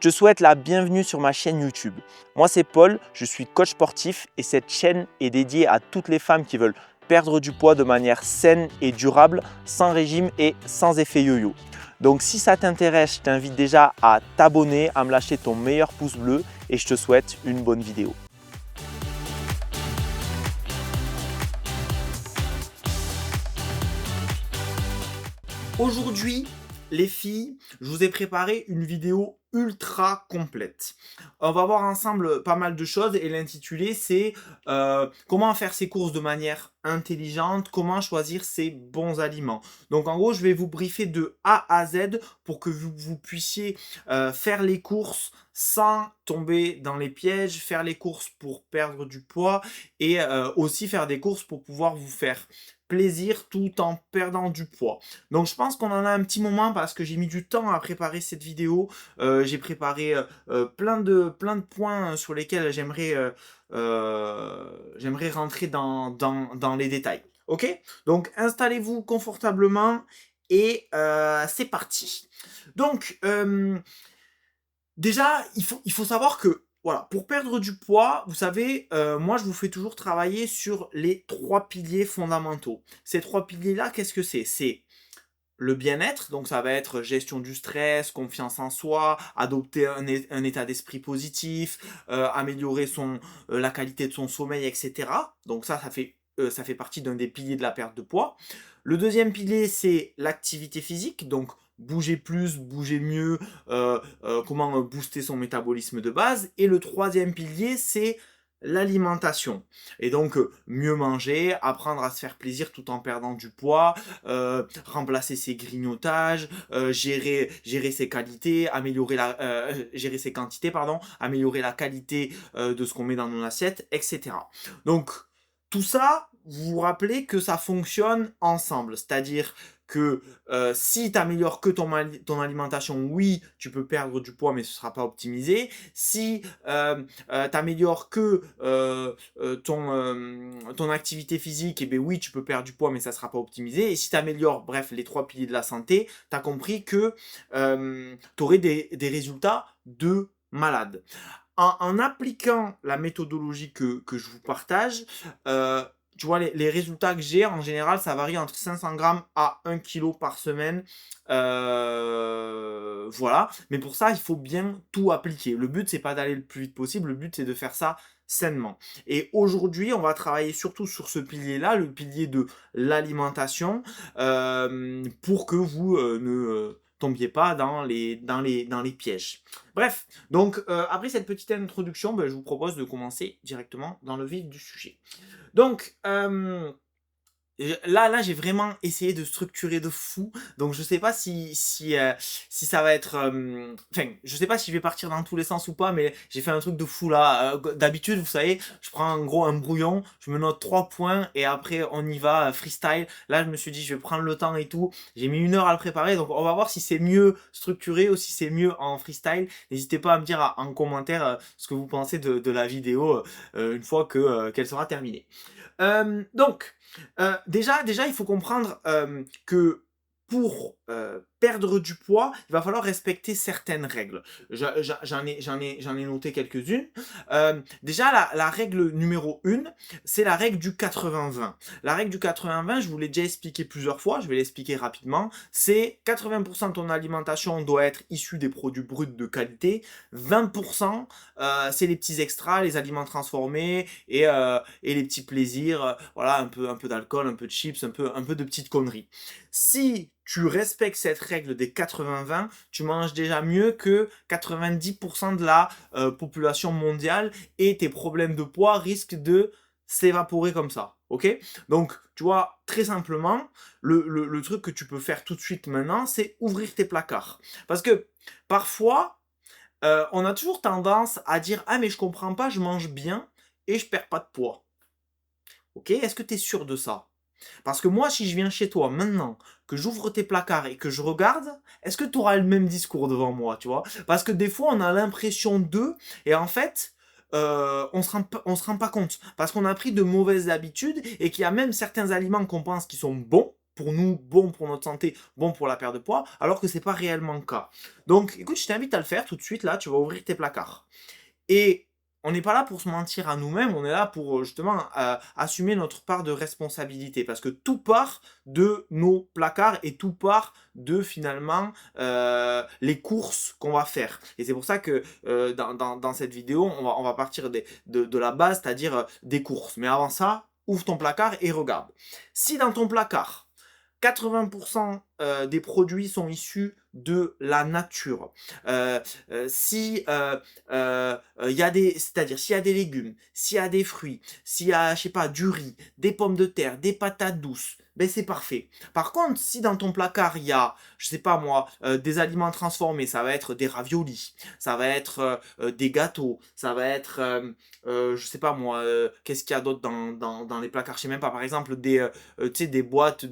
Je te souhaite la bienvenue sur ma chaîne YouTube. Moi c'est Paul, je suis coach sportif et cette chaîne est dédiée à toutes les femmes qui veulent perdre du poids de manière saine et durable, sans régime et sans effet yo-yo. Donc si ça t'intéresse, je t'invite déjà à t'abonner, à me lâcher ton meilleur pouce bleu et je te souhaite une bonne vidéo. Aujourd'hui, les filles, je vous ai préparé une vidéo ultra complète. On va voir ensemble pas mal de choses et l'intitulé c'est comment faire ses courses de manière intelligente, comment choisir ses bons aliments. Donc en gros, je vais vous briefer de A à Z pour que vous puissiez faire les courses sans tomber dans les pièges, faire les courses pour perdre du poids et aussi faire des courses pour pouvoir vous faire plaisir tout en perdant du poids. Donc je pense qu'on en a un petit moment parce que j'ai mis du temps à préparer cette vidéo. J'ai préparé plein de points sur lesquels j'aimerais rentrer dans les détails. Ok? Donc installez-vous confortablement et c'est parti. Donc déjà, il faut savoir que voilà, pour perdre du poids, vous savez, moi je vous fais toujours travailler sur les 3 piliers fondamentaux. Ces 3 piliers-là, qu'est-ce que c'est? C'est le bien-être, donc ça va être gestion du stress, confiance en soi, adopter un état d'esprit positif, améliorer la qualité de son sommeil, etc. Donc ça fait partie d'un des piliers de la perte de poids. Le deuxième pilier, c'est l'activité physique, donc bouger plus, bouger mieux, comment booster son métabolisme de base. Et le troisième pilier, c'est l'alimentation. Et donc, mieux manger, apprendre à se faire plaisir tout en perdant du poids, remplacer ses grignotages, gérer ses qualités, gérer ses quantités, pardon, améliorer la qualité de ce qu'on met dans nos assiettes, etc. Donc, tout ça, vous vous rappelez que ça fonctionne ensemble. C'est-à-dire que si tu améliores que ton alimentation, oui, tu peux perdre du poids, mais ce ne sera pas optimisé. Si tu améliores que ton activité physique, eh bien oui, tu peux perdre du poids, mais ça ne sera pas optimisé. Et si tu améliores, bref, les 3 piliers de la santé, tu as compris que tu aurais des résultats de malade. En appliquant la méthodologie que je vous partage, tu vois, les résultats que j'ai, en général, ça varie entre 500 grammes à 1 kg par semaine. Voilà. Mais pour ça, il faut bien tout appliquer. Le but, c'est pas d'aller le plus vite possible. Le but, c'est de faire ça sainement. Et aujourd'hui, on va travailler surtout sur ce pilier-là, le pilier de l'alimentation, pour que vous ne tombiez pas dans les pièges. Bref, donc après cette petite introduction, je vous propose de commencer directement dans le vif du sujet. Donc, là, j'ai vraiment essayé de structurer de fou. Donc, je sais pas si ça va être... Enfin, je sais pas si je vais partir dans tous les sens ou pas, mais j'ai fait un truc de fou là. D'habitude, vous savez, je prends en gros un brouillon, je me note 3 points et après, on y va freestyle. Là, je me suis dit, je vais prendre le temps et tout. J'ai mis 1 heure à le préparer. Donc, on va voir si c'est mieux structuré ou si c'est mieux en freestyle. N'hésitez pas à me dire en commentaire ce que vous pensez de la vidéo une fois qu'elle sera terminée. Donc, déjà, il faut comprendre que pour perdre du poids, il va falloir respecter certaines règles. J'en ai noté quelques-unes. Déjà, la règle numéro 1, c'est la règle du 80-20. La règle du 80-20, je vous l'ai déjà expliqué plusieurs fois, je vais l'expliquer rapidement. C'est 80% de ton alimentation doit être issue des produits bruts de qualité, 20% c'est les petits extras, les aliments transformés et les petits plaisirs, voilà, un peu d'alcool, un peu de chips, un peu de petites conneries. Si tu respectes cette règle des 80-20, tu manges déjà mieux que 90% de la population mondiale et tes problèmes de poids risquent de s'évaporer comme ça. Ok? Donc, tu vois, très simplement, le truc que tu peux faire tout de suite maintenant, c'est ouvrir tes placards. Parce que parfois, on a toujours tendance à dire « Ah, mais je comprends pas, je mange bien et je perds pas de poids. » Ok? Est-ce que tu es sûr de ça? Parce que moi, si je viens chez toi maintenant, que j'ouvre tes placards et que je regarde, est-ce que tu auras le même discours devant moi, tu vois? Parce que des fois, on a l'impression d'eux, et en fait, on se rend pas compte. Parce qu'on a pris de mauvaises habitudes, et qu'il y a même certains aliments qu'on pense qui sont bons, pour nous, bon pour notre santé, bon pour la perte de poids, alors que c'est pas réellement le cas. Donc écoute, je t'invite à le faire tout de suite, là, tu vas ouvrir tes placards. Et on n'est pas là pour se mentir à nous-mêmes, on est là pour justement assumer notre part de responsabilité. Parce que tout part de nos placards et tout part de finalement les courses qu'on va faire. Et c'est pour ça que dans cette vidéo, on va partir de la base, c'est-à-dire des courses. Mais avant ça, ouvre ton placard et regarde. Si dans ton placard, 80% des produits sont issus de la nature. Si y a des, c'est-à-dire s'il y a des légumes, s'il y a des fruits, s'il y a, je sais pas, du riz, des pommes de terre, des patates douces, ben c'est parfait. Par contre, si dans ton placard il y a, je sais pas moi, des aliments transformés, ça va être des raviolis, ça va être des gâteaux, ça va être, je sais pas moi, qu'est-ce qu'il y a d'autre dans les placards, je sais même pas, par exemple tu sais, des boîtes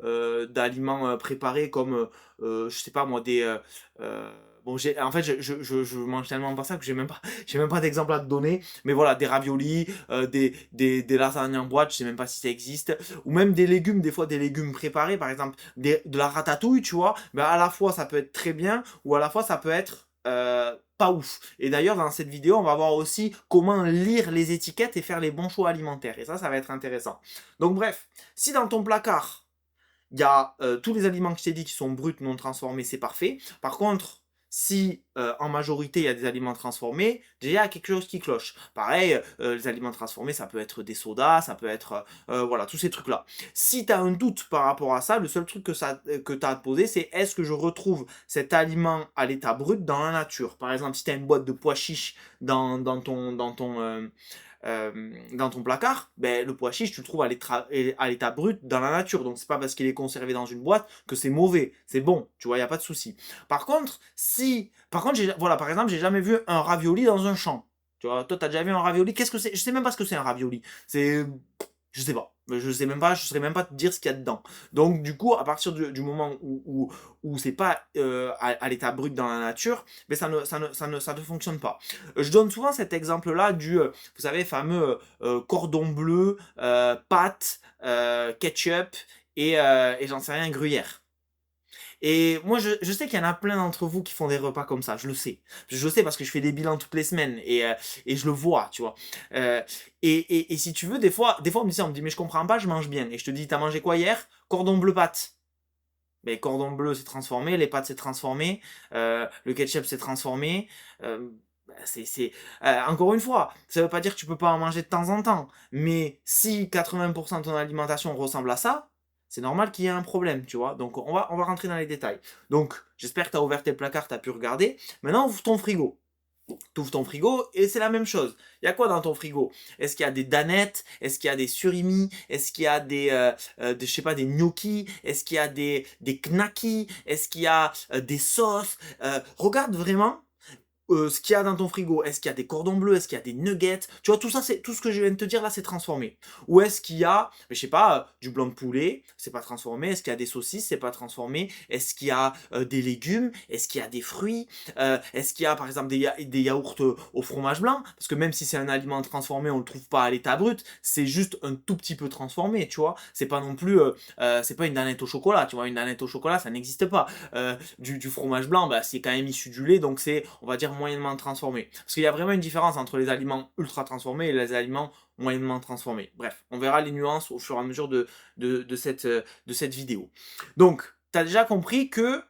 d'aliments préparés comme, je sais pas moi, bon, en fait, je mange tellement pas ça que j'ai même pas d'exemple à te donner. Mais voilà, des raviolis, des lasagnes en boîte, je sais même pas si ça existe. Ou même des légumes, des fois des légumes préparés, par exemple, de la ratatouille, tu vois. Mais à la fois, ça peut être très bien, ou à la fois, ça peut être pas ouf. Et d'ailleurs, dans cette vidéo, on va voir aussi comment lire les étiquettes et faire les bons choix alimentaires. Et ça va être intéressant. Donc bref, si dans ton placard, il y a tous les aliments que je t'ai dit qui sont bruts, non transformés, c'est parfait. Par contre, si en majorité il y a des aliments transformés, déjà il y a quelque chose qui cloche. Pareil, les aliments transformés, ça peut être des sodas, ça peut être voilà, tous ces trucs-là. Si tu as un doute par rapport à ça, le seul truc que tu as à te poser, c'est est-ce que je retrouve cet aliment à l'état brut dans la nature. Par exemple, si tu as une boîte de pois chiches dans ton placard, ben, le pois chiche, tu le trouves à l'état brut dans la nature. Donc, c'est pas parce qu'il est conservé dans une boîte que c'est mauvais. C'est bon, tu vois, il n'y a pas de souci. Par contre, voilà, par exemple, j'ai jamais vu un ravioli dans un champ. Tu vois, toi, t'as déjà vu un ravioli? Qu'est-ce que c'est? Je sais même pas ce que c'est un ravioli. Je sais pas. Je sais même pas, je saurais même pas te dire ce qu'il y a dedans. Donc, du coup, à partir du moment où c'est pas à l'état brut dans la nature, mais ça ne fonctionne pas. Je donne souvent cet exemple-là vous savez, fameux cordon bleu, pâte, ketchup et j'en sais rien, gruyère. Et moi, je sais qu'il y en a plein d'entre vous qui font des repas comme ça, je le sais. Je le sais parce que je fais des bilans toutes les semaines et je le vois, tu vois. Euh, et si tu veux, des fois on me dit, mais je comprends pas, je mange bien. Et je te dis, t'as mangé quoi hier? Cordon bleu pâte. Mais cordon bleu c'est transformé, les pâtes c'est transformé, le ketchup c'est transformé. Encore une fois, ça veut pas dire que tu peux pas en manger de temps en temps. Mais si 80% de ton alimentation ressemble à ça, c'est normal qu'il y ait un problème, tu vois. Donc on va rentrer dans les détails. Donc j'espère que tu as ouvert tes placards, tu as pu regarder. Maintenant ouvre ton frigo. Tu ouvres ton frigo et c'est la même chose. Il y a quoi dans ton frigo? Est-ce qu'il y a des danettes? Est-ce qu'il y a des surimi? Est-ce qu'il y a je sais pas, des gnocchis? Est-ce qu'il y a des knackis? Est-ce qu'il y a des sauces? Regarde vraiment ce qu'il y a dans ton frigo. Est-ce qu'il y a des cordons bleus? Est-ce qu'il y a des nuggets? Tu vois, tout ça, c'est tout ce que je viens de te dire là, c'est transformé. Ou est-ce qu'il y a, je sais pas, du blanc de poulet? C'est pas transformé. Est-ce qu'il y a des saucisses? C'est pas transformé. Est-ce qu'il y a des légumes? Est-ce qu'il y a des fruits? Est-ce qu'il y a par exemple des yaourts au fromage blanc? Parce que même si c'est un aliment transformé, on le trouve pas à l'état brut. C'est juste un tout petit peu transformé, tu vois. C'est pas non plus, c'est pas une danette au chocolat. Tu vois, une danette au chocolat, ça n'existe pas. Du fromage blanc, bah, c'est quand même issu du lait, donc c'est, on va dire, moyennement transformé. Parce qu'il y a vraiment une différence entre les aliments ultra transformés et les aliments moyennement transformés. Bref, on verra les nuances au fur et à mesure de cette vidéo. Donc, tu as déjà compris que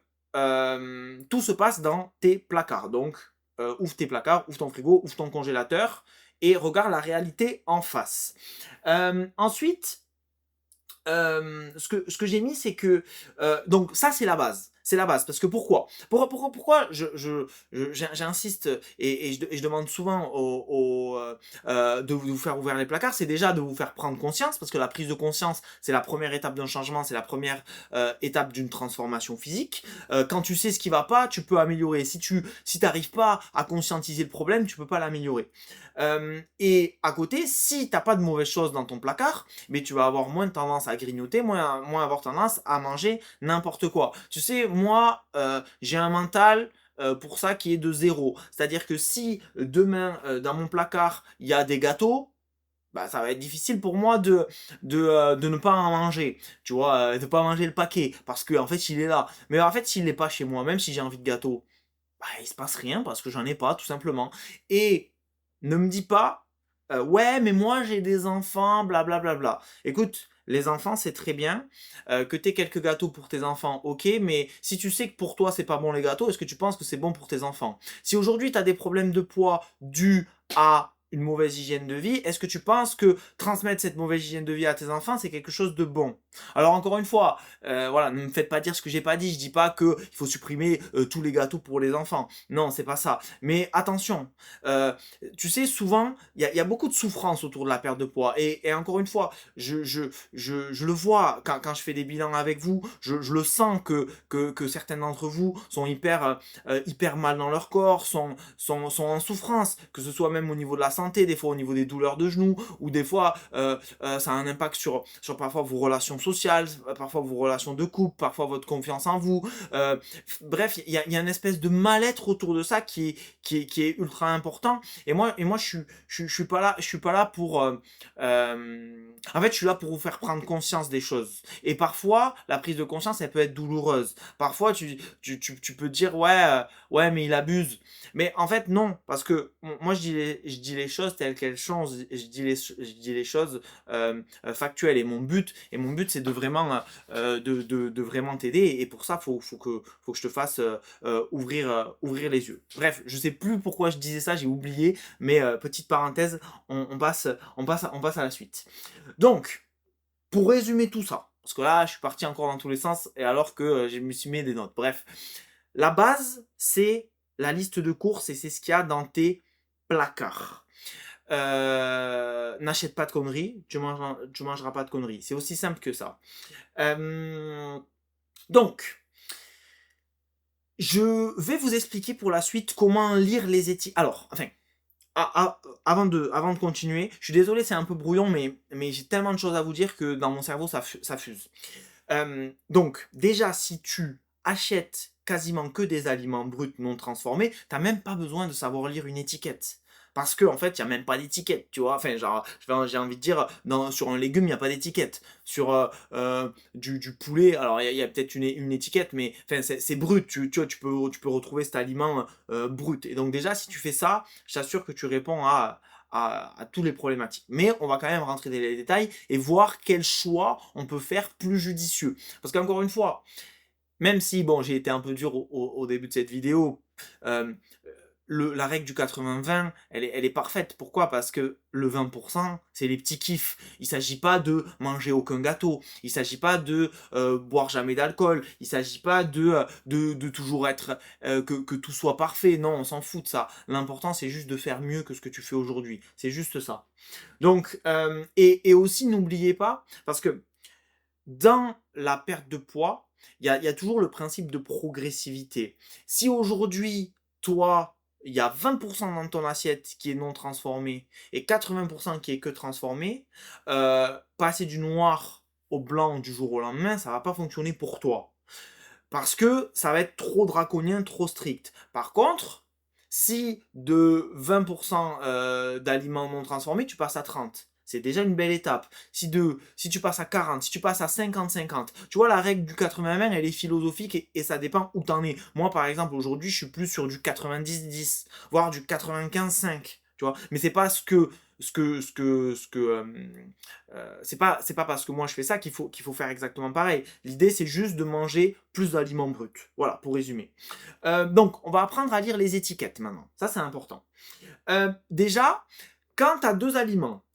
tout se passe dans tes placards. Donc, ouvre tes placards, ouvre ton frigo, ouvre ton congélateur et regarde la réalité en face. Ensuite, ce que j'ai mis, c'est que donc ça c'est la base. C'est la base. Parce que pourquoi j'insiste et je demande souvent de vous faire ouvrir les placards, c'est déjà de vous faire prendre conscience, parce que la prise de conscience, c'est la première étape d'un changement, c'est la première étape d'une transformation physique. Quand tu sais ce qui va pas, tu peux améliorer. Si t'arrives pas à conscientiser le problème, tu peux pas l'améliorer. Et à côté, si t'as pas de mauvaises choses dans ton placard, mais tu vas avoir moins tendance à grignoter, moins avoir tendance à manger n'importe quoi. Tu sais, moi, j'ai un mental pour ça qui est de zéro. C'est-à-dire que si demain, dans mon placard, il y a des gâteaux, bah, ça va être difficile pour moi de ne pas en manger, tu vois, de pas manger le paquet, parce que en fait, il est là. Mais en fait, s'il n'est pas chez moi, même si j'ai envie de gâteau, bah, il se passe rien parce que j'en ai pas, tout simplement. Et ne me dis pas, ouais, mais moi j'ai des enfants, blablabla. Bla, bla, bla. Écoute, les enfants, c'est très bien. Que tu aies quelques gâteaux pour tes enfants, ok, mais si tu sais que pour toi c'est pas bon les gâteaux, est-ce que tu penses que c'est bon pour tes enfants? Si aujourd'hui tu as des problèmes de poids dus à une mauvaise hygiène de vie, est-ce que tu penses que transmettre cette mauvaise hygiène de vie à tes enfants, c'est quelque chose de bon? Alors encore une fois, voilà, ne me faites pas dire ce que j'ai pas dit. Je dis pas que il faut supprimer tous les gâteaux pour les enfants. Non, c'est pas ça. Mais attention, euh, tu sais, souvent, il y a beaucoup de souffrance autour de la perte de poids. Et encore une fois, je le vois quand je fais des bilans avec vous, je le sens que certains d'entre vous sont hyper mal dans leur corps, sont en souffrance, que ce soit même au niveau de la santé, des fois au niveau des douleurs de genoux, ou des fois ça a un impact sur parfois vos relations sociales, parfois vos relations de couple, parfois votre confiance en vous. Euh, Bref, il y a une espèce de mal-être autour de ça qui est ultra important. Et moi je suis pas là, je suis pas là pour. En fait, je suis là pour vous faire prendre conscience des choses. Et parfois, la prise de conscience, elle peut être douloureuse. Parfois, tu peux dire, ouais, mais il abuse. Mais en fait, non, parce que moi, je dis les choses telles qu'elles sont, je dis les choses factuelles. Et mon but, c'est de vraiment, de vraiment t'aider. Et pour ça, faut que je te fasse ouvrir les yeux. Bref, je sais plus pourquoi je disais ça, j'ai oublié. Mais petite parenthèse, on passe à la suite. Donc, pour résumer tout ça, parce que là, je suis parti encore dans tous les sens, et alors que je me suis mis des notes. Bref, la base, c'est la liste de courses et c'est ce qu'il y a dans tes placards. N'achète pas de conneries, tu mangeras pas de conneries. C'est aussi simple que ça. Donc, je vais vous expliquer pour la suite comment lire les étiquettes. Alors, enfin, avant de continuer, je suis désolé, c'est un peu brouillon, mais j'ai tellement de choses à vous dire que dans mon cerveau, ça fuse. Donc, déjà, si tu achètes quasiment que des aliments bruts non transformés, t'as même pas besoin de savoir lire une étiquette. Parce qu'en fait, il n'y a même pas d'étiquette, tu vois. Enfin, genre, j'ai envie de dire, sur un légume, il n'y a pas d'étiquette. Sur du poulet, alors il y a peut-être une étiquette, mais enfin, c'est brut. Tu vois, tu peux retrouver cet aliment brut. Et donc, déjà, si tu fais ça, je t'assure que tu réponds à tous les problématiques. Mais on va quand même rentrer dans les détails et voir quel choix on peut faire plus judicieux. Parce qu'encore une fois, même si bon, j'ai été un peu dur au début de cette vidéo, euh, la règle du 80-20, elle est parfaite. Pourquoi? Parce que le 20%, c'est les petits kiffs. Il ne s'agit pas de manger aucun gâteau. Il ne s'agit pas de boire jamais d'alcool. Il ne s'agit pas de toujours être... que tout soit parfait. Non, on s'en fout de ça. L'important, c'est juste de faire mieux que ce que tu fais aujourd'hui. C'est juste ça. Donc, et aussi, n'oubliez pas, parce que dans la perte de poids, il y a toujours le principe de progressivité. Si aujourd'hui, toi, il y a 20% dans ton assiette qui est non transformé et 80% qui est que transformé, passer du noir au blanc du jour au lendemain, ça va pas fonctionner pour toi. Parce que ça va être trop draconien, trop strict. Par contre, si de 20% d'aliments non transformés, tu passes à 30, c'est déjà une belle étape. Si tu passes à 40, si tu passes à 50-50, tu vois, la règle du 80-20, elle est philosophique et ça dépend où t'en es. Moi, par exemple, aujourd'hui, je suis plus sur du 90-10, voire du 95-5, tu vois. Mais c'est pas c'est pas parce que moi je fais ça qu'il faut faire exactement pareil. L'idée, c'est juste de manger plus d'aliments bruts. Voilà, pour résumer. Donc, on va apprendre à lire les étiquettes maintenant. Ça, c'est important. Déjà, quand tu as deux aliments,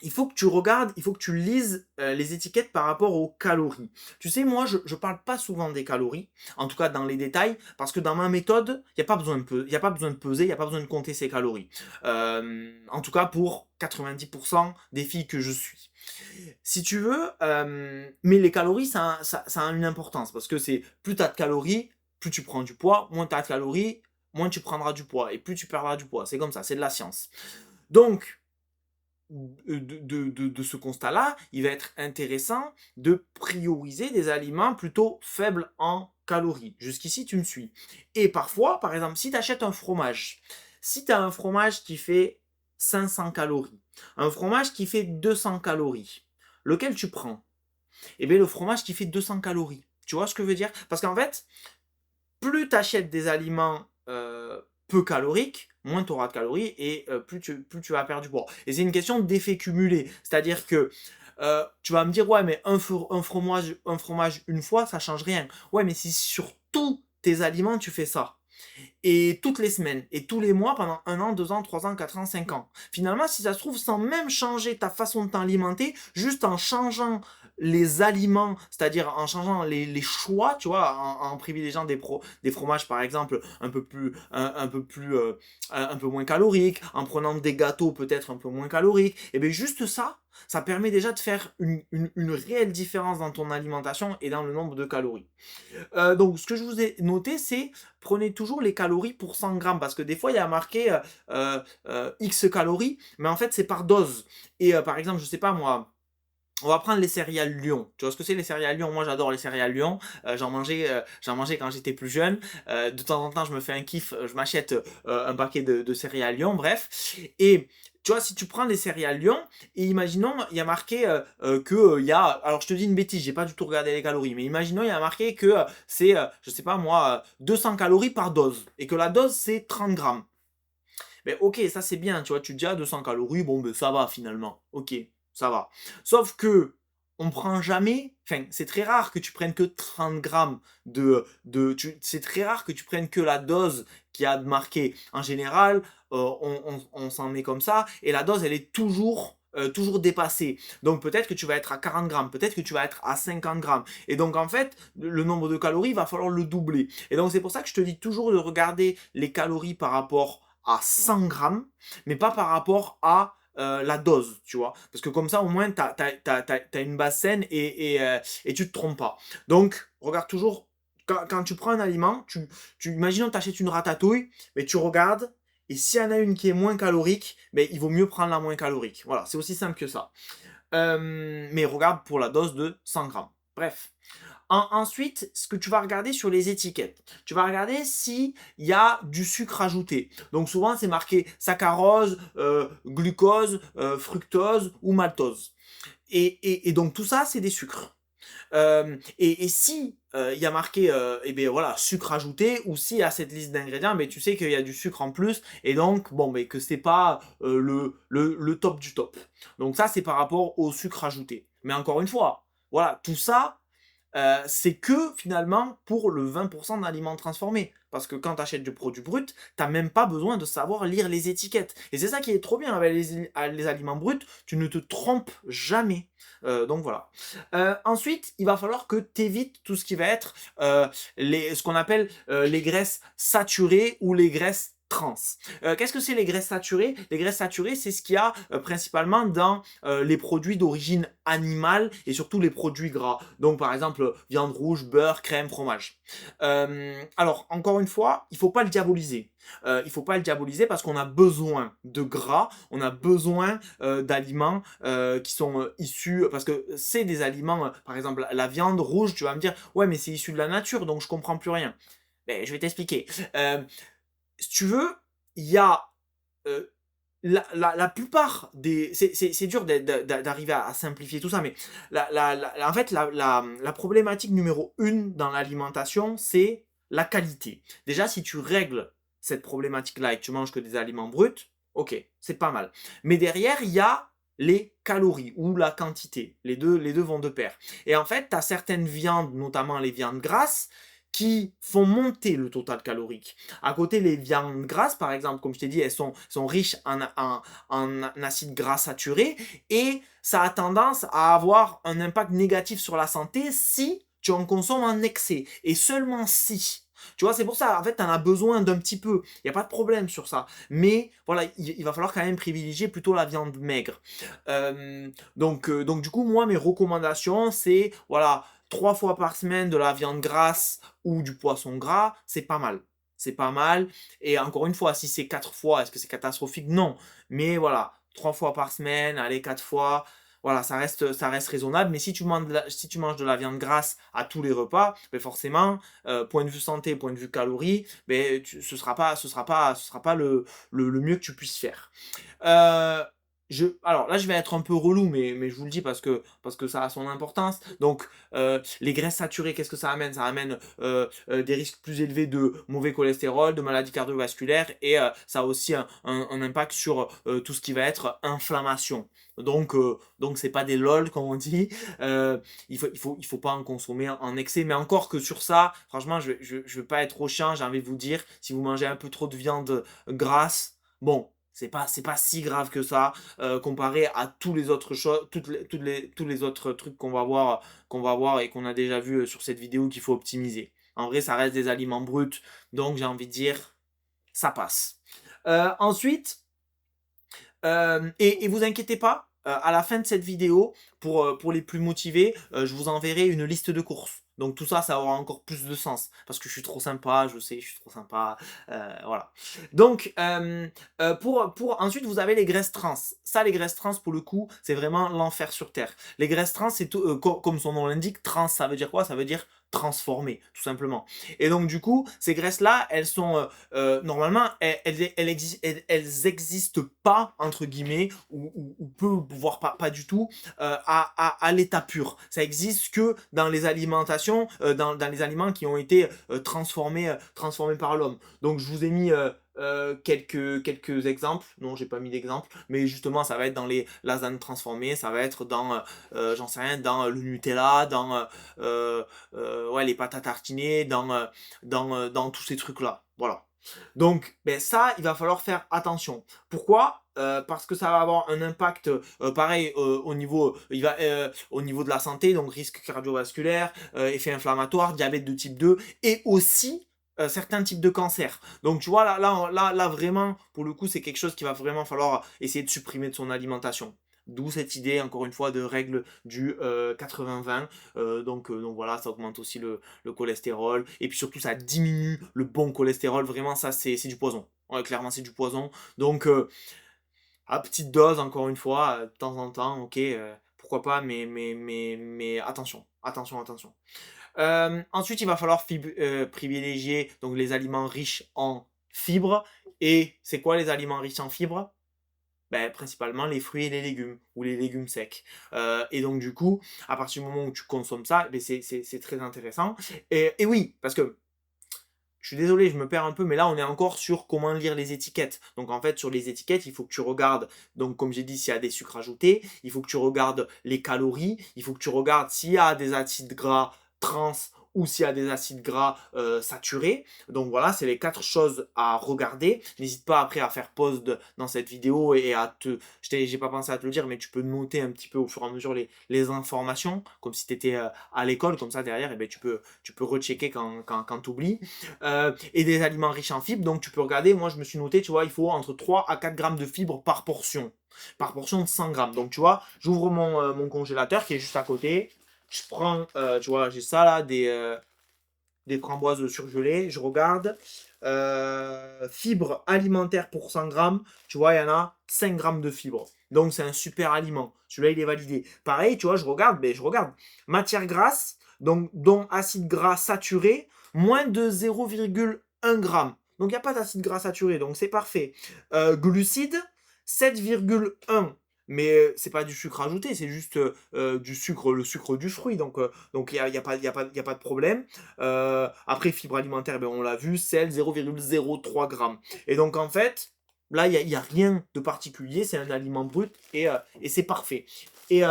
il faut que tu regardes, il faut que tu lises les étiquettes par rapport aux calories. Tu sais, moi, je parle pas souvent des calories, en tout cas dans les détails, parce que dans ma méthode, il n'y a pas besoin de peser, il n'y a pas besoin de compter ses calories. En tout cas, pour 90% des filles que je suis. Si tu veux, mais les calories, ça a une importance, parce que c'est plus tu as de calories, plus tu prends du poids, moins tu as de calories, moins tu prendras du poids, et plus tu perdras du poids. C'est comme ça, c'est de la science. Donc, de ce constat-là, il va être intéressant de prioriser des aliments plutôt faibles en calories. Jusqu'ici, tu me suis. Et parfois, par exemple, si tu achètes un fromage, si tu as un fromage qui fait 500 calories. Un fromage qui fait 200 calories. Lequel tu prends? Eh bien, le fromage qui fait 200 calories. Tu vois ce que je veux dire? Parce qu'en fait, plus tu achètes des aliments peu caloriques, moins tu auras de calories et plus tu vas perdre du poids. Et c'est une question d'effet cumulé. C'est-à-dire que tu vas me dire, ouais, mais un fromage une fois, ça change rien. Ouais, mais si sur tous tes aliments, tu fais ça, et toutes les semaines, et tous les mois, pendant 1 an, 2 ans, 3 ans, 4 ans, 5 ans. Finalement, si ça se trouve, sans même changer ta façon de t'alimenter, juste en changeant les aliments, c'est-à-dire en changeant les choix, tu vois, en privilégiant des fromages par exemple un peu moins caloriques, en prenant des gâteaux peut-être un peu moins caloriques, et bien juste ça permet déjà de faire une réelle différence dans ton alimentation et dans le nombre de calories. Donc, ce que je vous ai noté, c'est prenez toujours les calories pour 100 grammes parce que des fois, il y a marqué X calories, mais en fait, c'est par dose. Et par exemple, je sais pas moi. On va prendre les céréales Lion. Tu vois ce que c'est les céréales Lion? Moi j'adore les céréales Lion. J'en mangeais quand j'étais plus jeune. De temps en temps je me fais un kiff, je m'achète un paquet de céréales Lion, bref. Et tu vois, si tu prends les céréales Lion, et imaginons, il y a marqué que il y a. Alors je te dis une bêtise, j'ai pas du tout regardé les calories, mais imaginons, il y a marqué que c'est, je sais pas moi, 200 calories par dose. Et que la dose c'est 30 grammes. Ben ok, ça c'est bien, tu vois, tu te dis à 200 calories, bon ben ça va finalement, ok, ça va. Sauf que on prend jamais, enfin c'est très rare que tu prennes que 30 grammes c'est très rare que tu prennes que la dose qui a marqué. En général, on s'en met comme ça, et la dose elle est toujours dépassée. Donc peut-être que tu vas être à 40 grammes, peut-être que tu vas être à 50 grammes. Et donc en fait, le nombre de calories, il va falloir le doubler. Et donc c'est pour ça que je te dis toujours de regarder les calories par rapport à 100 grammes, mais pas par rapport à la dose, tu vois. Parce que comme ça, au moins, tu as une base saine et tu te trompes pas. Donc, regarde toujours, quand tu prends un aliment, imaginons que tu achètes une ratatouille, mais tu regardes, et s'il y en a une qui est moins calorique, ben, il vaut mieux prendre la moins calorique. Voilà, c'est aussi simple que ça. Mais regarde pour la dose de 100 grammes. Bref. Ensuite, ce que tu vas regarder sur les étiquettes, tu vas regarder s'il y a du sucre ajouté. Donc souvent, c'est marqué saccharose, glucose, fructose ou maltose. Et donc tout ça, c'est des sucres. Et si il y a marqué eh bien, voilà, sucre ajouté, ou si à cette liste d'ingrédients, ben, tu sais qu'il y a du sucre en plus, et donc bon, ben, que c'est pas le top du top. Donc ça, c'est par rapport au sucre ajouté. Mais encore une fois, voilà, tout ça, c'est que finalement pour le 20% d'aliments transformés. Parce que quand tu achètes du produit brut, tu n'as même pas besoin de savoir lire les étiquettes. Et c'est ça qui est trop bien avec les aliments bruts, tu ne te trompes jamais. Donc voilà. Ensuite, il va falloir que tu évites tout ce qui va être ce qu'on appelle les graisses saturées ou les graisses trans. Qu'est-ce que c'est les graisses saturées? Les graisses saturées, c'est ce qu'il y a principalement dans les produits d'origine animale et surtout les produits gras. Donc par exemple, viande rouge, beurre, crème, fromage. Alors, encore une fois, il ne faut pas le diaboliser. Il faut pas le diaboliser parce qu'on a besoin de gras, on a besoin d'aliments qui sont issus, parce que c'est des aliments, par exemple la viande rouge, tu vas me dire, ouais mais c'est issu de la nature, donc je comprends plus rien. Ben, je vais t'expliquer. Si tu veux, il y a euh, la plupart des... C'est dur d'arriver à simplifier tout ça, mais en fait, la problématique numéro 1 dans l'alimentation, c'est la qualité. Déjà, si tu règles cette problématique-là et que tu manges que des aliments bruts, ok, c'est pas mal. Mais derrière, il y a les calories ou la quantité. Les deux vont de pair. Et en fait, tu as certaines viandes, notamment les viandes grasses, qui font monter le total calorique. À côté, les viandes grasses, par exemple, comme je t'ai dit, elles sont riches en acides gras saturés et ça a tendance à avoir un impact négatif sur la santé si tu en consommes en excès. Et seulement si. Tu vois, c'est pour ça, en fait, tu en as besoin d'un petit peu. Il n'y a pas de problème sur ça. Mais voilà, il va falloir quand même privilégier plutôt la viande maigre. Donc du coup, moi, mes recommandations, c'est, voilà, 3 fois par semaine de la viande grasse ou du poisson gras, c'est pas mal. C'est pas mal. Et encore une fois, si c'est 4 fois, est-ce que c'est catastrophique? Non. Mais voilà, 3 fois par semaine, allez, 4 fois. voilà, ça reste raisonnable. Mais si tu manges de la viande grasse à tous les repas, ben forcément, point de vue santé, point de vue calories, ben, ce sera pas le mieux que tu puisses faire. Euh, alors là, je vais être un peu relou, mais je vous le dis parce que ça a son importance. Donc, les graisses saturées, qu'est-ce que ça amène? Ça amène des risques plus élevés de mauvais cholestérol, de maladies cardiovasculaires, et ça a aussi un impact sur tout ce qui va être inflammation. Donc c'est pas des lol comme on dit. Il faut pas en consommer en excès. Mais encore que sur ça, franchement, je veux pas être trop chiant. J'ai envie de vous dire, si vous mangez un peu trop de viande grasse, bon, c'est pas si grave que ça comparé à tous les autres choses, tous les autres trucs qu'on va voir et qu'on a déjà vu sur cette vidéo qu'il faut optimiser. En vrai, ça reste des aliments bruts, donc j'ai envie de dire, ça passe. Ensuite, et vous inquiétez pas, à la fin de cette vidéo, pour les plus motivés, je vous enverrai une liste de courses. Donc tout ça, ça aura encore plus de sens. Parce que je suis trop sympa, je sais, je suis trop sympa. Voilà. Donc, ensuite, vous avez les graisses trans. Ça, les graisses trans, pour le coup, c'est vraiment l'enfer sur Terre. Les graisses trans, c'est tout, comme son nom l'indique, trans, ça veut dire quoi? Ça veut dire transformer, tout simplement. Et donc, du coup, ces graisses-là, elles sont normalement, elles existent pas, entre guillemets, ou peu, voire pas du tout, à l'état pur. Ça existe que dans les alimentations, dans les aliments qui ont été transformés par l'homme. Donc je vous ai mis quelques exemples. Non, j'ai pas mis d'exemple, mais justement, ça va être dans les lasagnes transformées, ça va être dans, j'en sais rien, dans le Nutella, dans ouais, les pâtes à tartiner, dans tous ces trucs-là. Voilà. Donc, ben ça, il va falloir faire attention. Pourquoi? Parce que ça va avoir un impact pareil au niveau de la santé, donc risque cardiovasculaire, effet inflammatoire, diabète de type 2 et aussi certains types de cancers. Donc tu vois, là vraiment, pour le coup, c'est quelque chose qu'il va vraiment falloir essayer de supprimer de son alimentation. D'où cette idée, encore une fois, de règle du 80-20. Donc voilà, ça augmente aussi le cholestérol. Et puis surtout, ça diminue le bon cholestérol. Vraiment, ça, c'est du poison. Ouais, clairement, c'est du poison. Donc, à petite dose, encore une fois, de temps en temps, ok, pourquoi pas, mais attention, attention, attention. Ensuite, il va falloir privilégier donc, les aliments riches en fibres. Et c'est quoi les aliments riches en fibres? Ben, principalement les fruits et les légumes, ou les légumes secs. Et donc du coup, à partir du moment où tu consommes ça, ben, c'est très intéressant. Et oui, parce que je suis désolé, je me perds un peu, mais là on est encore sur comment lire les étiquettes. Donc en fait, sur les étiquettes, il faut que tu regardes, donc comme j'ai dit, s'il y a des sucres ajoutés, il faut que tu regardes les calories, il faut que tu regardes s'il y a des acides gras trans ou s'il y a des acides gras saturés. Donc voilà, c'est les 4 choses à regarder. N'hésite pas après à faire pause dans cette vidéo et à te... J'ai pas pensé à te le dire, mais tu peux noter un petit peu au fur et à mesure les informations, comme si tu étais à l'école, comme ça derrière, et ben, tu peux rechecker quand tu oublies. Et des aliments riches en fibres. Donc tu peux regarder, moi je me suis noté, tu vois, il faut entre 3 à 4 grammes de fibres par portion de 100 grammes. Donc tu vois, j'ouvre mon congélateur qui est juste à côté. Je prends, tu vois, j'ai ça là, des framboises surgelées. Je regarde. Fibres alimentaires pour 100 grammes. Tu vois, il y en a 5 grammes de fibres. Donc c'est un super aliment. Celui-là, il est validé. Pareil, tu vois, je regarde. Matière grasse, donc, dont acide gras saturé, moins de 0,1 g. Donc il n'y a pas d'acide gras saturé, donc c'est parfait. Glucides, 7,1. Mais c'est pas du sucre ajouté, c'est juste du sucre, le sucre du fruit. Donc y a pas de problème. Après, fibre alimentaire, ben, on l'a vu, sel 0,03 g. Et donc en fait, là, il y a rien de particulier, c'est un aliment brut et c'est parfait. Et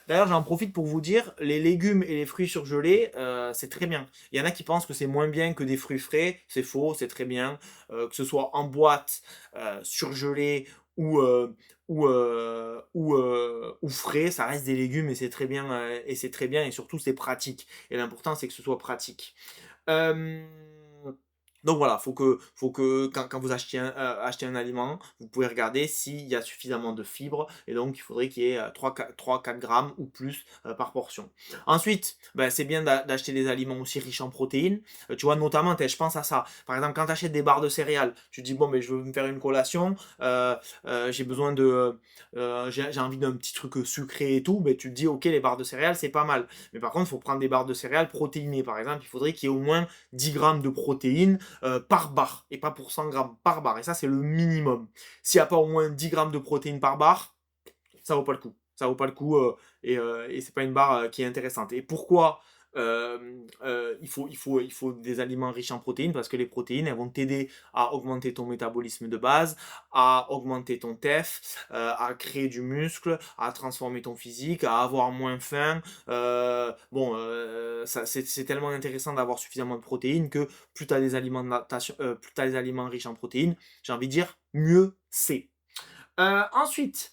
d'ailleurs, j'en profite pour vous dire, les légumes et les fruits surgelés, c'est très bien. Il y en a qui pensent que c'est moins bien que des fruits frais, c'est faux, c'est très bien. Que ce soit en boîte, surgelé ou, ou frais, ça reste des légumes et c'est très bien, et surtout c'est pratique. Et l'important c'est que ce soit pratique. Euh, Donc voilà, faut que quand vous achetez un aliment, vous pouvez regarder s'il y a suffisamment de fibres et donc il faudrait qu'il y ait 3-4 grammes ou plus par portion. Ensuite, ben, c'est bien d'acheter des aliments aussi riches en protéines. Tu vois, notamment, je pense à ça. Par exemple, quand tu achètes des barres de céréales, tu te dis, bon, mais je veux me faire une collation, j'ai besoin de... j'ai envie d'un petit truc sucré et tout, ben, tu te dis, ok, les barres de céréales, c'est pas mal. Mais par contre, il faut prendre des barres de céréales protéinées. Par exemple, il faudrait qu'il y ait au moins 10 grammes de protéines par barre, et pas pour 100 grammes par barre. Et ça, c'est le minimum. S'il n'y a pas au moins 10 grammes de protéines par barre, ça vaut pas le coup. Ça vaut pas le coup et c'est pas une barre qui est intéressante. Et pourquoi il faut des aliments riches en protéines? Parce que les protéines, elles vont t'aider à augmenter ton métabolisme de base, à augmenter ton TEF, à créer du muscle, à transformer ton physique, à avoir moins faim. C'est tellement intéressant d'avoir suffisamment de protéines que plus tu as des aliments de natation, plus tu as des aliments riches en protéines, j'ai envie de dire, mieux c'est. Ensuite,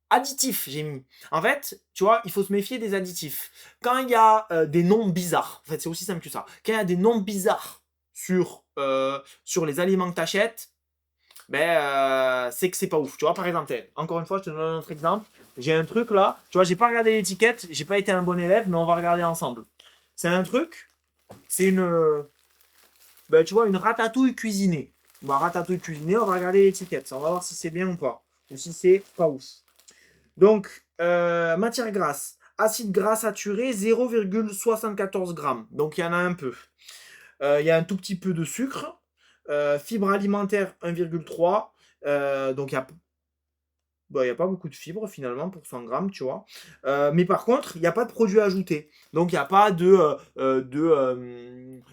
additifs, j'ai mis. En fait, tu vois, il faut se méfier des additifs. Quand il y a des noms bizarres, en fait, c'est aussi simple que ça. Quand il y a des noms bizarres sur les aliments que tu achètes, ben, c'est que c'est pas ouf. Tu vois, par exemple, encore une fois, je te donne un autre exemple. J'ai un truc là, tu vois, j'ai pas regardé l'étiquette, j'ai pas été un bon élève, mais on va regarder ensemble. C'est un truc, c'est ben, tu vois, une ratatouille cuisinée. Bon, ratatouille cuisinée, on va regarder l'étiquette. On va voir si c'est bien ou pas. Ou si c'est pas ouf. Donc, matière grasse. Acide gras saturé, 0,74 grammes. Donc, il y en a un peu. Il y a un tout petit peu de sucre. Fibre alimentaire, 1,3. Donc, il y a pas beaucoup de fibres finalement pour 100 grammes, tu vois. Mais par contre, il n'y a pas de produits ajoutés. Donc, il n'y a pas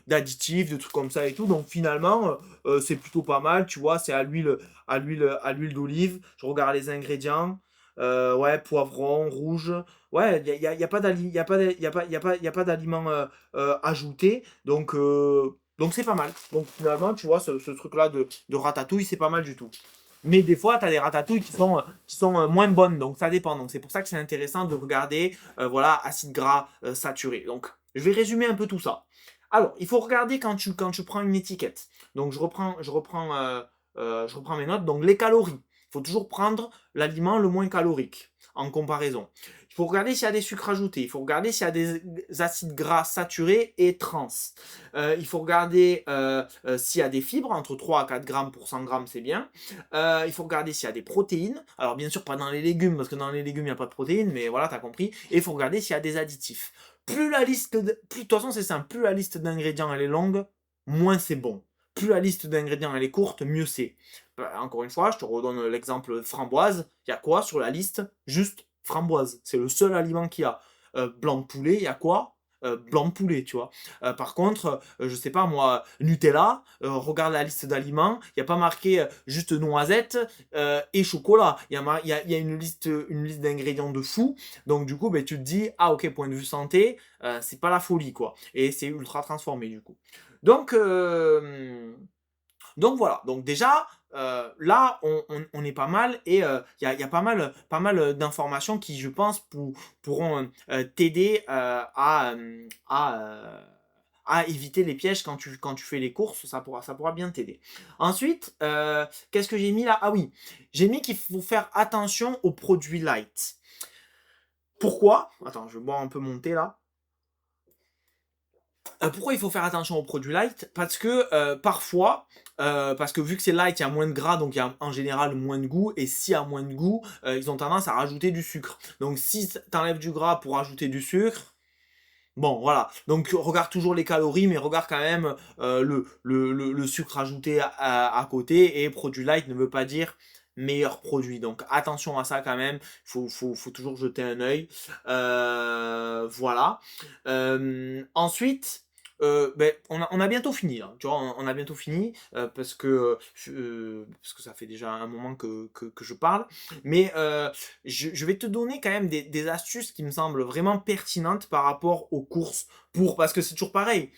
d'additifs, de trucs comme ça et tout. Donc, finalement, c'est plutôt pas mal, tu vois. C'est à l'huile d'olive. Je regarde les ingrédients. Ouais, poivron, rouge. Ouais, y a pas d'aliments ajoutés. Donc c'est pas mal. Donc finalement, tu vois, ce truc-là de ratatouille, c'est pas mal du tout. Mais des fois, tu as des ratatouilles qui sont moins bonnes, donc ça dépend. Donc c'est pour ça que c'est intéressant de regarder, voilà, acide gras saturé. Donc je vais résumer un peu tout ça. Alors, il faut regarder quand tu prends une étiquette. Donc je reprends mes notes. Donc les calories. Il faut toujours prendre l'aliment le moins calorique en comparaison. Il faut regarder s'il y a des sucres ajoutés. Il faut regarder s'il y a des acides gras saturés et trans. Il faut regarder s'il y a des fibres, entre 3 à 4 grammes pour 100 grammes, c'est bien. Il faut regarder s'il y a des protéines. Alors, bien sûr, pas dans les légumes, parce que dans les légumes, il n'y a pas de protéines, mais voilà, tu as compris. Et il faut regarder s'il y a des additifs. De toute façon, c'est simple, plus la liste d'ingrédients elle est longue, moins c'est bon. Plus la liste d'ingrédients elle est courte, mieux c'est. Encore une fois, je te redonne l'exemple framboise. Il y a quoi sur la liste? Juste framboise. C'est le seul aliment qu'il y a. Blanc de poulet, il y a quoi? Blanc de poulet, tu vois. Par contre, je sais pas moi, Nutella, regarde la liste d'aliments, il n'y a pas marqué juste noisette et chocolat. Il y a une liste d'ingrédients de fou. Donc du coup, ben, tu te dis, ah ok, point de vue santé, c'est pas la folie, quoi. Et c'est ultra transformé, du coup. Donc, donc voilà, donc déjà, là, on est pas mal et il y a pas mal d'informations qui, je pense, pourront t'aider à éviter les pièges quand tu fais les courses, ça pourra bien t'aider. Ensuite, qu'est-ce que j'ai mis là? Ah oui, j'ai mis qu'il faut faire attention aux produits light. Pourquoi? Attends, je vais boire un peu mon thé là. Pourquoi il faut faire attention aux produits light? Parce que parfois, parce que vu que c'est light, il y a moins de gras, donc il y a en général moins de goût. Et s'il y a moins de goût, ils ont tendance à rajouter du sucre. Donc si tu enlèves du gras pour rajouter du sucre, bon voilà. Donc regarde toujours les calories, mais regarde quand même le sucre ajouté à côté. Et produit light ne veut pas dire meilleur produit. Donc attention à ça quand même. Faut toujours jeter un œil. Voilà. Ensuite, ben, on a bientôt fini là. Tu vois, on a bientôt fini parce que ça fait déjà un moment que je parle. Mais je vais te donner quand même des astuces qui me semblent vraiment pertinentes par rapport aux courses. Parce que c'est toujours pareil.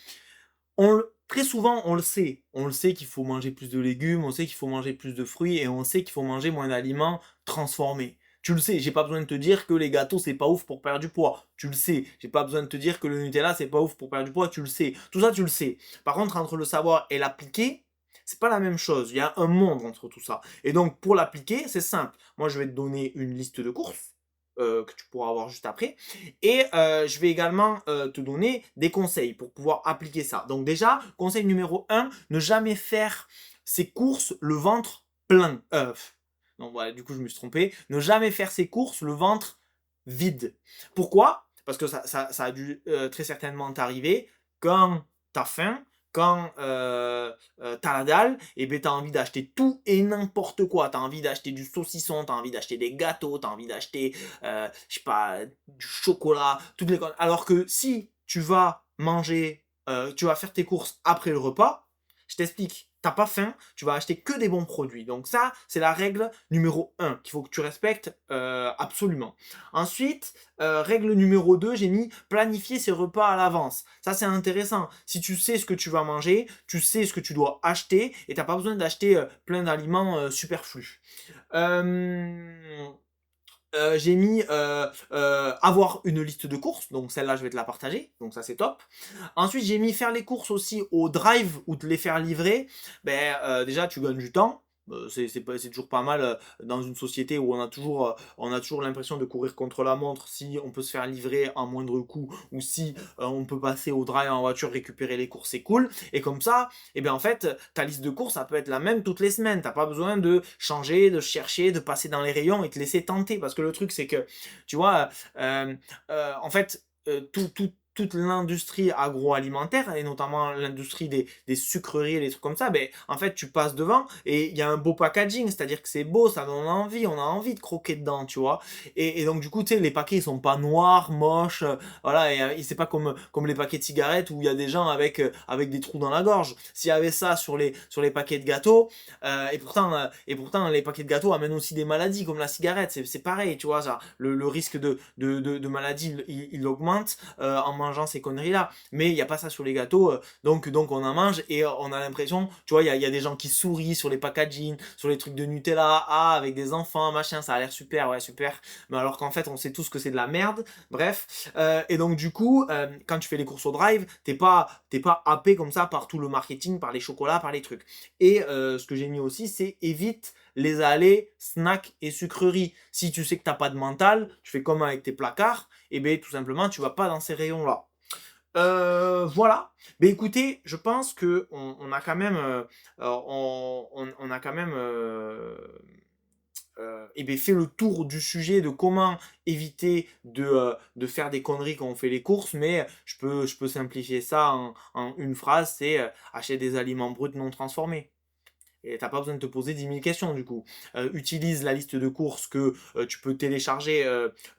Très souvent, on le sait. On le sait qu'il faut manger plus de légumes, on sait qu'il faut manger plus de fruits et on sait qu'il faut manger moins d'aliments transformés. Tu le sais, j'ai pas besoin de te dire que les gâteaux c'est pas ouf pour perdre du poids. Tu le sais. J'ai pas besoin de te dire que le Nutella c'est pas ouf pour perdre du poids. Tu le sais. Tout ça tu le sais. Par contre, entre le savoir et l'appliquer, c'est pas la même chose. Il y a un monde entre tout ça. Et donc pour l'appliquer, c'est simple. Moi je vais te donner une liste de courses. Que tu pourras avoir juste après. Et je vais également te donner des conseils pour pouvoir appliquer ça. Donc déjà, conseil numéro 1, ne jamais faire ses courses le ventre plein. Non, voilà, du coup, je me suis trompé. Ne jamais faire ses courses le ventre vide. Pourquoi? Parce que ça a dû très certainement t'arriver quand t'as faim, quand t'as la dalle, et ben t'as envie d'acheter tout et n'importe quoi. T'as envie d'acheter du saucisson, t'as envie d'acheter des gâteaux, t'as envie d'acheter, je sais pas, du chocolat, toutes les choses. Alors que si tu vas manger, tu vas faire tes courses après le repas, je t'explique. T'as pas faim, tu vas acheter que des bons produits. Donc ça, c'est la règle numéro 1 qu'il faut que tu respectes absolument. Ensuite, règle numéro 2, j'ai mis planifier ses repas à l'avance. Ça, c'est intéressant. Si tu sais ce que tu vas manger, tu sais ce que tu dois acheter et t'as pas besoin d'acheter plein d'aliments superflus. J'ai mis avoir une liste de courses, donc celle-là je vais te la partager, donc ça c'est top. Ensuite j'ai mis faire les courses aussi au drive ou te les faire livrer. Ben déjà tu gagnes du temps. C'est toujours pas mal dans une société où on a toujours l'impression de courir contre la montre si on peut se faire livrer en moindre coût ou si on peut passer au drive en voiture récupérer les courses, c'est cool. Et comme ça, et bien en fait, ta liste de courses, ça peut être la même toutes les semaines. T'as pas besoin de changer, de chercher, de passer dans les rayons et te laisser tenter. Parce que le truc, c'est que, tu vois, en fait, toute l'industrie agroalimentaire, et notamment l'industrie des sucreries et des trucs comme ça, ben, en fait, tu passes devant et il y a un beau packaging, c'est-à-dire que c'est beau, ça donne envie, on a envie de croquer dedans, tu vois. Et donc, du coup, tu sais, les paquets, ils sont pas noirs, moches, voilà, et c'est pas comme les paquets de cigarettes où il y a des gens avec des trous dans la gorge. S'il y avait ça sur les paquets de gâteaux, et pourtant, les paquets de gâteaux amènent aussi des maladies comme la cigarette, c'est pareil, tu vois, ça, le risque de maladie, il augmente en mangeant ces conneries-là. Mais il n'y a pas ça sur les gâteaux, donc on en mange et on a l'impression, tu vois, il y a des gens qui sourient sur les packaging, sur les trucs de Nutella, ah, avec des enfants, machin, ça a l'air super, ouais, super. Mais alors qu'en fait, on sait tous que c'est de la merde. Bref, et donc du coup, quand tu fais les courses au drive, t'es pas happé comme ça par tout le marketing, par les chocolats, par les trucs. Et ce que j'ai mis aussi, c'est évite les allées snacks et sucreries. Si tu sais que t'as pas de mental, tu fais comme avec tes placards, et bien tout simplement tu vas pas dans ces rayons là. Voilà. Ben écoutez, je pense que on a quand même, on a quand même et ben fait le tour du sujet de comment éviter de faire des conneries quand on fait les courses, mais je peux simplifier ça en une phrase, c'est acheter des aliments bruts non transformés. Et t'as pas besoin de te poser 10 000 questions du coup. Utilise la liste de courses que tu peux télécharger.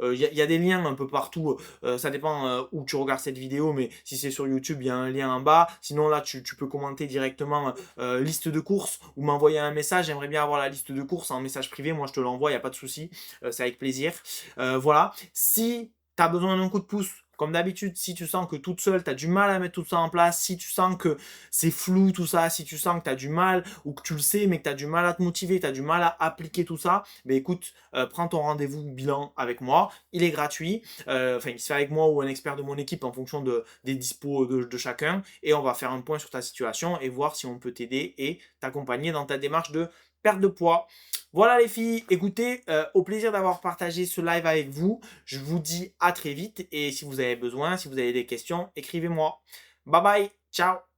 Il y a des liens un peu partout. Ça dépend où tu regardes cette vidéo, mais si c'est sur YouTube, il y a un lien en bas. Sinon là, tu peux commenter directement liste de courses ou m'envoyer un message. J'aimerais bien avoir la liste de courses en message privé. Moi, je te l'envoie, il n'y a pas de souci. C'est avec plaisir. Voilà. Si tu as besoin d'un coup de pouce, comme d'habitude, si tu sens que toute seule, tu as du mal à mettre tout ça en place, si tu sens que c'est flou tout ça, si tu sens que tu as du mal ou que tu le sais mais que tu as du mal à te motiver, tu as du mal à appliquer tout ça, ben écoute, prends ton rendez-vous bilan avec moi, il est gratuit, enfin il se fait avec moi ou un expert de mon équipe en fonction des dispos de chacun et on va faire un point sur ta situation et voir si on peut t'aider et t'accompagner dans ta démarche de perte de poids. Voilà les filles, écoutez, au plaisir d'avoir partagé ce live avec vous. Je vous dis à très vite et si vous avez besoin, si vous avez des questions, écrivez-moi. Bye bye, ciao.